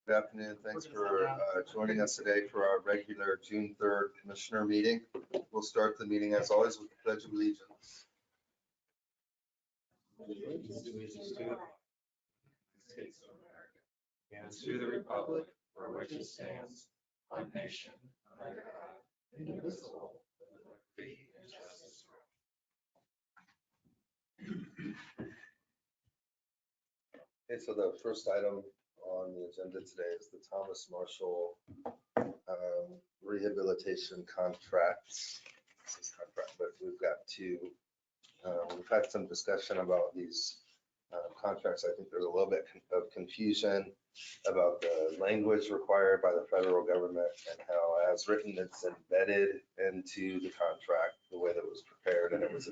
Good afternoon. Thanks for joining us today for our regular June 3rd Commissioner meeting. We'll start the meeting as always with the Pledge of Allegiance. Allegiance to the United States of America and to the republic for which it stands, one nation, under God, indivisible, with liberty and justice for all. Okay, so the first item on the agenda today is the Thomas Marshall Rehabilitation contracts. This is contract, but we've got two. We've had some discussion about these contracts. I think there's a little bit of confusion about the language required by the federal government and how, as written, it's embedded into the contract the way that it was prepared, and it was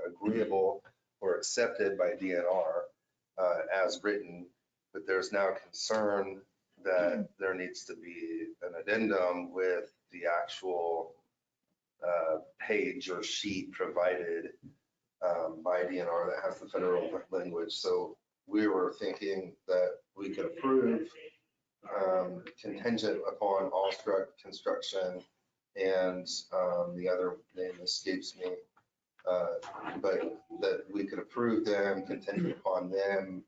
agreeable or accepted by DNR as written. But there's now concern that there needs to be an addendum with the actual page or sheet provided by DNR that has the federal language. So we were thinking that we could approve contingent upon Allstruck Construction and the other name escapes me, but that we could approve them contingent upon them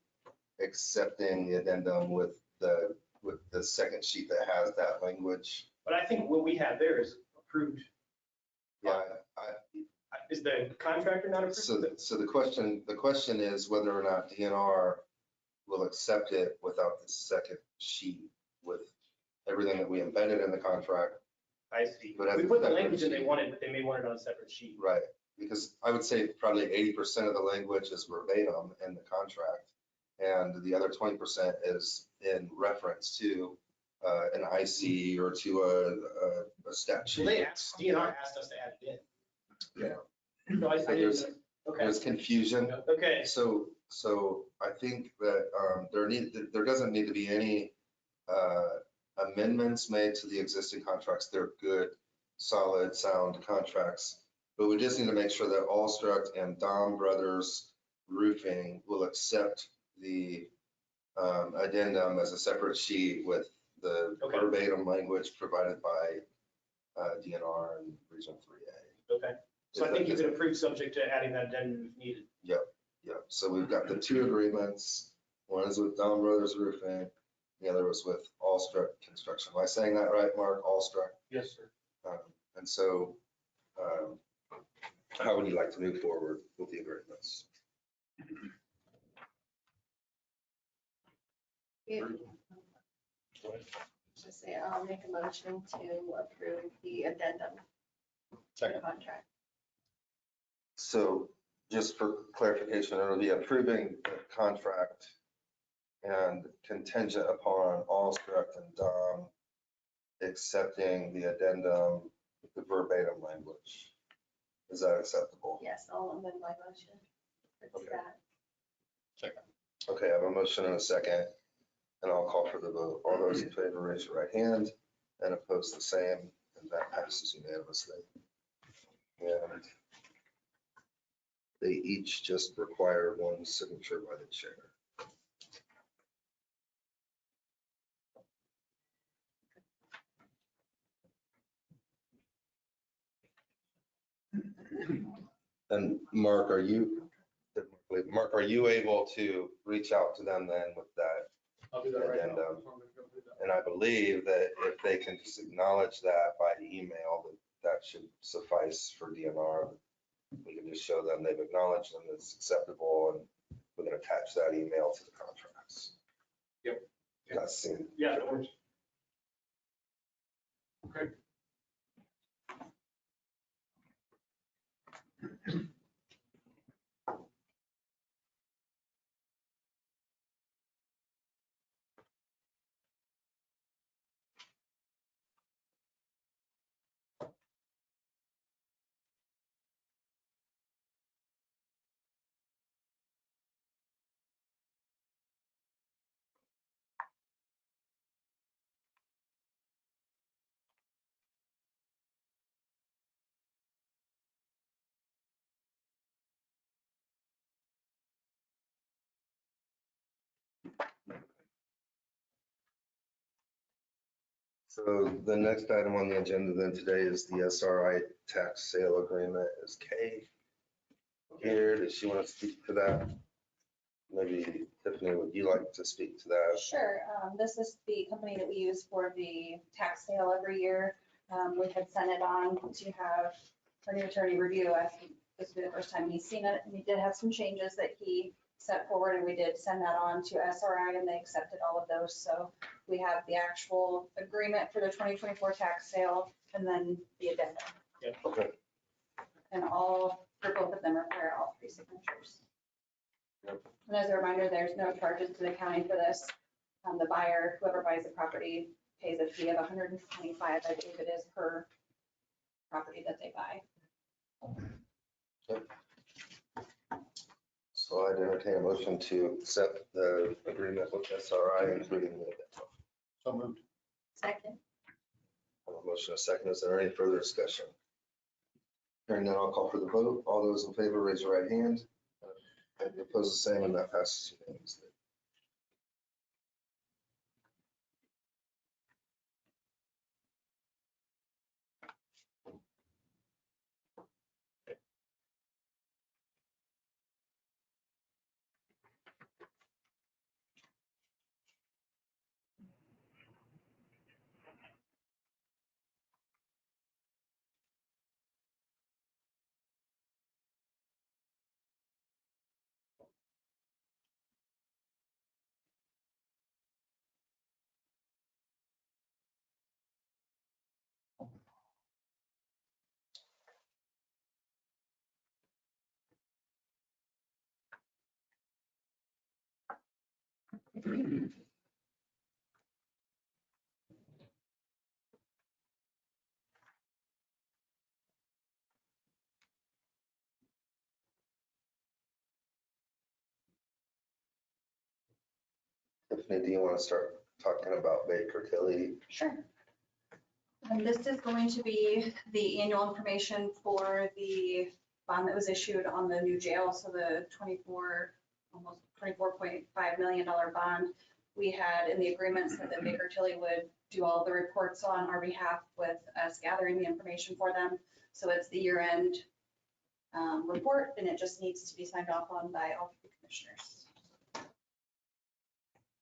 accepting the addendum with the second sheet that has that language. But I think what we have there is approved. Yeah. Is the contractor not approved? So the question is whether or not DNR will accept it without the second sheet with everything that we embedded in the contract. I see. But We put the language in they wanted, but they may want it on a separate sheet. Right, because I would say probably 80% of the language is verbatim in the contract. And the other 20% is in reference to an IC or to a statute. Well, DNR asked us to add it in. Yeah. No, I didn't. Okay. There's confusion. Okay. So I think that there doesn't need to be any amendments made to the existing contracts. They're good, solid, sound contracts. But we just need to make sure that Allstruck and Dom Brothers Roofing will accept the addendum as a separate sheet with the verbatim language provided by DNR and Region 3A. Okay. So I think you could approve subject to adding that addendum if needed. Yep. So we've got the two agreements. One is with Dom Brothers Roofing. The other was with Allstruck Construction. Am I saying that right, Mark? Allstruck? Yes, sir. And so how would you like to move forward with the agreements? Just say, I'll make a motion to approve the addendum to the contract. So just for clarification, it'll be approving the contract and contingent upon Allstruck and Dom accepting the addendum with the verbatim language. Is that acceptable? Yes, I'll amend my motion. Okay. That. Second. Okay, I have a motion and a second, and I'll call for the vote. All those in favor, raise your right hand, and opposed the same, and that passes unanimously. And they each just require one signature by the chair. And Mark, are you able to reach out to them then with that I'll do that right now. addendum? And I believe that if they can just acknowledge that by email, that should suffice for DNR. We can just show them they've acknowledged them, it's acceptable, and we can attach that email to the contracts. Yep. That's seen. Yeah, that works. Okay. So the next item on the agenda then today is the SRI tax sale agreement. Is Kay here? Does she want to speak to that? Maybe Tiffany, would you like to speak to that? Sure. This is the company that we use for the tax sale every year. We had sent it on to have our new attorney review. I think this will be the first time he's seen it. And he did have some changes that he set forward, and we did send that on to SRI, and they accepted all of those. So we have the actual agreement for the 2024 tax sale and then the addendum. Okay. And all, for both of them, require all 3 signatures. Yep. And as a reminder, there's no charges to the county for this. The buyer, whoever buys the property, pays a fee of $125, I believe it is, per property that they buy. So I'd entertain a motion to accept the agreement with SRI, including the addendum. So moved. Second. I have a motion, a second. Is there any further discussion? Hearing none, I'll call for the vote. All those in favor, raise your right hand. And oppose the same, and that passes unanimously. Tiffany, do you want to start talking about Baker Tilly? Sure. And this is going to be the annual information for the bond that was issued on the new jail. So the almost $24.5 million bond. We had in the agreements that the Baker Tilly would do all the reports on our behalf with us gathering the information for them. So it's the year-end report, and it just needs to be signed off on by all 3 commissioners.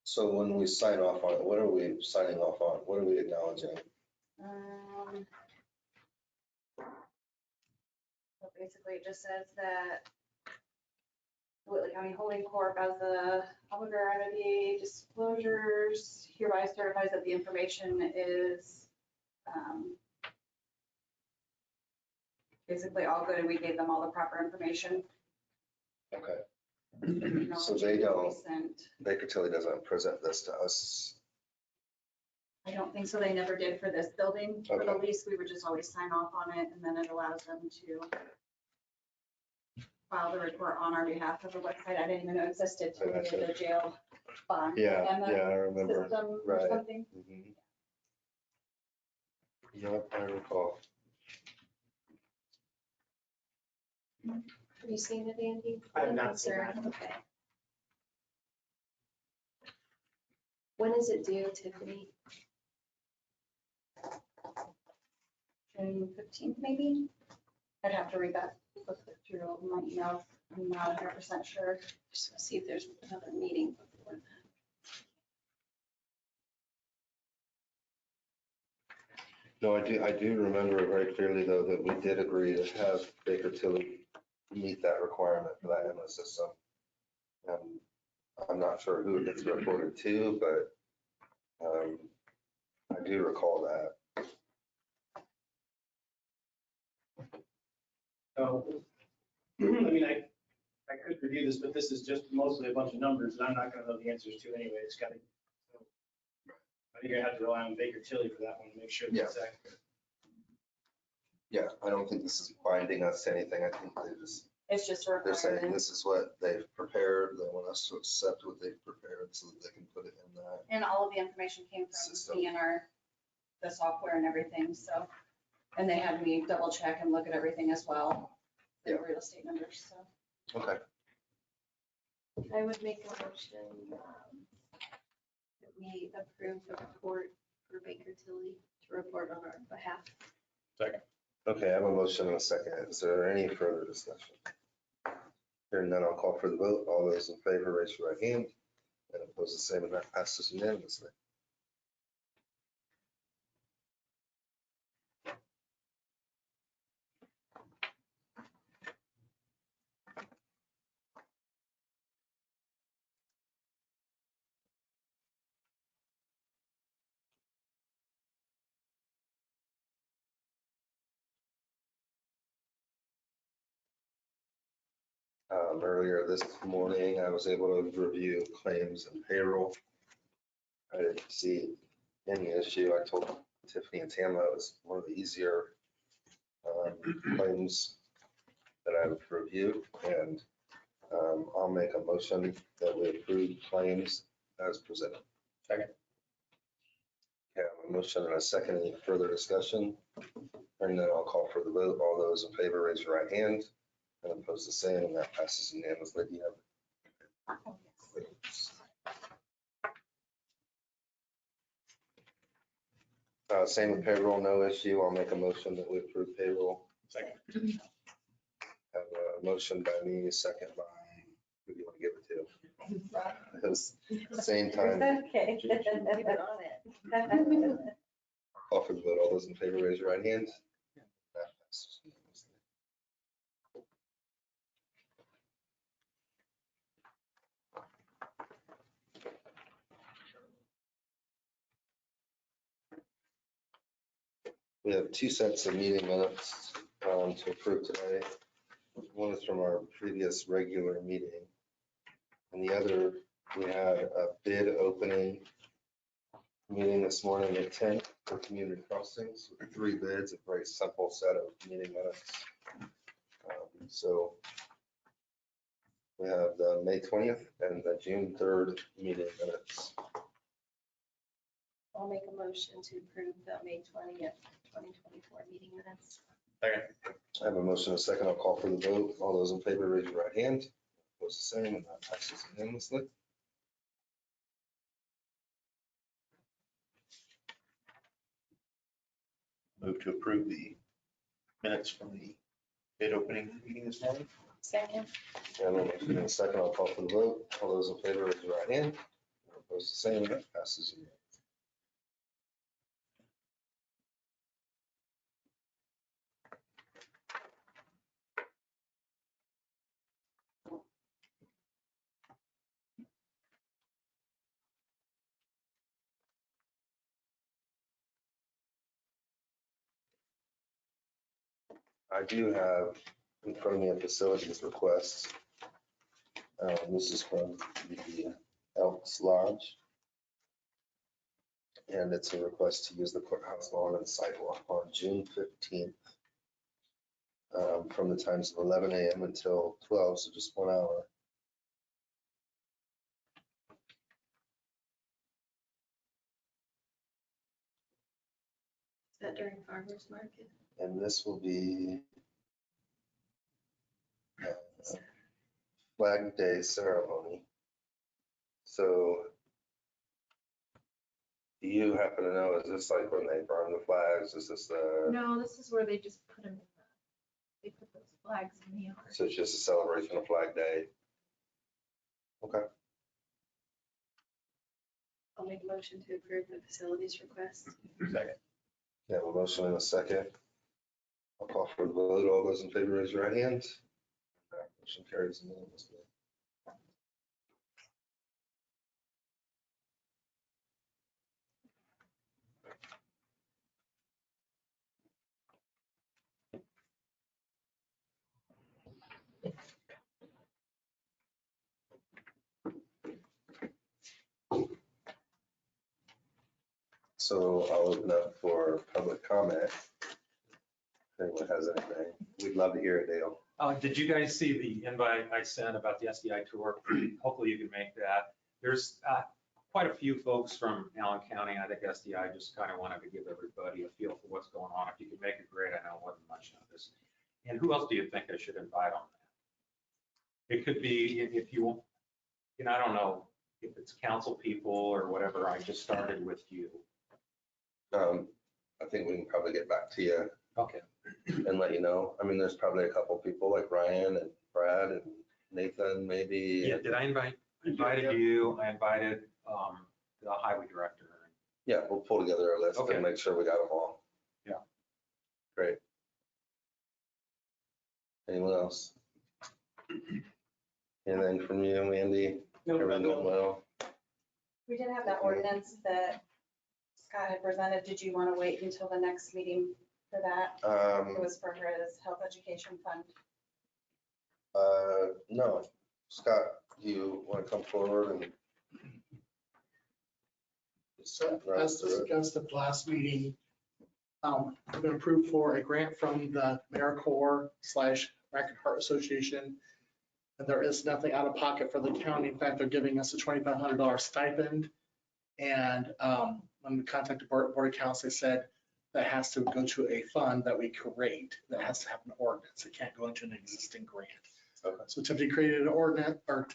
So when we sign off on it, what are we signing off on? What are we acknowledging? So basically, it just says that Whitley County Holding Corp. as the obligor entity disclosures hereby certifies that the information is basically all good, and we gave them all the proper information. Okay. So they don't, Baker Tilly doesn't present this to us. I don't think so. They never did for this building. For the Okay. lease, we would just always sign off on it, and then it allows them to file the report on our behalf of the website. I didn't even know existed to the jail bond. Yeah, and the yeah, I remember. System or Right. something. Mhm. Yep, I recall. Have you seen it, Andy? I have not seen Sir, that. okay. When is it due, Tiffany? June 15th, maybe? I'd have to read that, look through my emails. I'm not 100% sure. Just want to see if there's another meeting before that. No, I do remember very clearly though that we did agree to have Baker Tilly meet that requirement for that MS system. And I'm not sure who it gets reported to, but I do recall that. So, I mean, I could review this, but this is just mostly a bunch of numbers that I'm not gonna know the answers to anyway. It's gotta. So, I think I have to rely on Baker Tilly for that one to make sure that it's accurate. Yeah, I don't think this is binding us to anything. I think It's just a they're saying requirement. this is what they've prepared. They want us to accept what they've prepared so that they can put it in that. And all of the information came System. from me and the software and everything, so. And they had me double check and look at everything as well, the Yeah. real estate numbers, so. Okay. I would make a motion that we approve the report for Baker Tilly to report on our behalf. Okay, I have a motion and a second. Is there any further discussion? Hearing none, I'll call for the vote. All those in favor, raise your right hand. And opposed, the same, and that passes unanimously. Earlier this morning, I was able to review claims and payroll. I didn't see any issue. I told Tiffany and Tama it was one of the easier claims that I've reviewed, and I'll make a motion that we approve claims as presented. Second. Okay, I have a motion and a second. Any further discussion? Hearing none, I'll call for the vote. All those in favor, raise your right hand. And opposed, the same, and that passes unanimously. Do you have? Same with payroll, no issue. I'll make a motion that we approve payroll. Second. Have a motion by me, second by, who do you want to give it to? It was same time. Okay. Keep it on it. Call for the vote. All those in favor, raise your right hand. That passes unanimously. We have two sets of meeting minutes to approve today. One is from our previous regular meeting. And the other, we had a bid opening meeting this morning at 10 for community crossings with 3 bids, a very simple set of meeting minutes. So we have the May 20th and the June 3rd meeting minutes. I'll make a motion to approve the May 20th, 2024 meeting minutes. Second. I have a motion and a second. I'll call for the vote. All those in favor, raise your right hand. Opposed, the same, and that passes unanimously. Move to approve the minutes from the bid opening meeting this morning. Second. I have a motion and a second. I'll call for the vote. All those in favor, raise your right hand. Opposed, the same, and that passes unanimously. I do have in front of me a facilities request. This is from the Elks Lodge. And it's a request to use the courthouse lawn and sidewalk on June 15th. From the times of 11 a.m. until 12, so just 1 hour. Is that during farmer's market? And this will be Flag Day ceremony. So do you happen to know, is this like when they burn the flags? Is this the, No, this is where they just put them in they put those flags in the yard. so it's just a celebration of Flag Day? Okay. I'll make a motion to approve the facilities request. Second. We have a motion and a second. I'll call for the vote. All those in favor, raise your right hand. That motion carries unanimously. So I'll open up for public comment. If anyone has anything, we'd love to hear it, Dale. Did you guys see the invite I sent about the SDI tour? Hopefully you can make that. There's quite a few folks from Allen County. I think SDI just kind of wanted to give everybody a feel for what's going on. If you could make it great, I know it wasn't much notice. And who else do you think I should invite on that? It could be if you, I don't know if it's council people or whatever. I just started with you. I think we can probably get back to you Okay. and let you know. I mean, there's probably a couple people like Ryan and Brad and Nathan, maybe. Yeah, did I invited you, I invited the highway director. Yeah, we'll pull together a list Okay. and make sure we got them all. Yeah. Great. Anyone else? Anything from you, Andy? No, Everything going no. well? We did have that ordinance that Scott had presented. Did you want to wait until the next meeting for that? It was for his health education fund. No. Scott, do you want to come forward and? So Right, as so- discussed at the last meeting, we've been approved for a grant from the AmeriCorps / American Heart Association. And there is nothing out of pocket for the county. In fact, they're giving us a $2,500 stipend. And when we contacted Board of Accounts, they said that has to go to a fund that we create, that has to have an ordinance. It can't go into an existing grant. Okay. So Tiffany created an ordinance or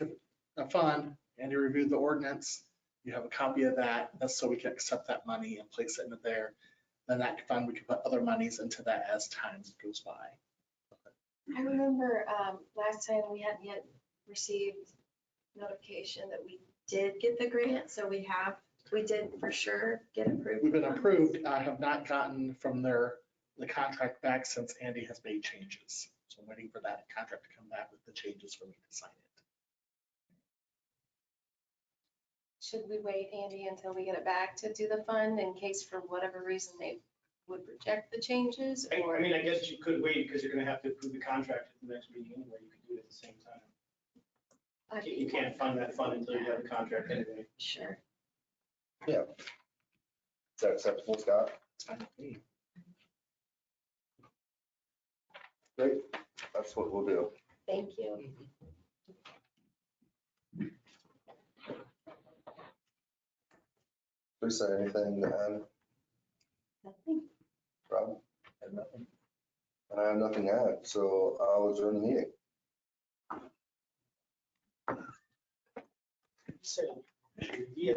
a fund, and you reviewed the ordinance. You have a copy of that. That's so we can accept that money and place it into there. Then that fund, we can put other monies into that as time goes by. I remember last time we hadn't yet received notification that we did get the grant, so we did for sure get approved. We've been approved. I have not gotten from the contract back since Andy has made changes. So I'm waiting for that contract to come back with the changes for me to sign it. Should we wait, Andy, until we get it back to do the fund in case for whatever reason they would reject the changes? Or I mean, I guess you could wait because you're gonna have to approve the contract at the next meeting anyway. You could do it at the same time. I'd be You can't fund that fund until you have the contract anyway. Sure. Yeah. Is that acceptable, Scott? It's fine with me. Great. That's what we'll do. Thank you. Lisa, anything to add? Nothing. Rob? I have nothing to add, so I'll adjourn the meeting. So, yeah,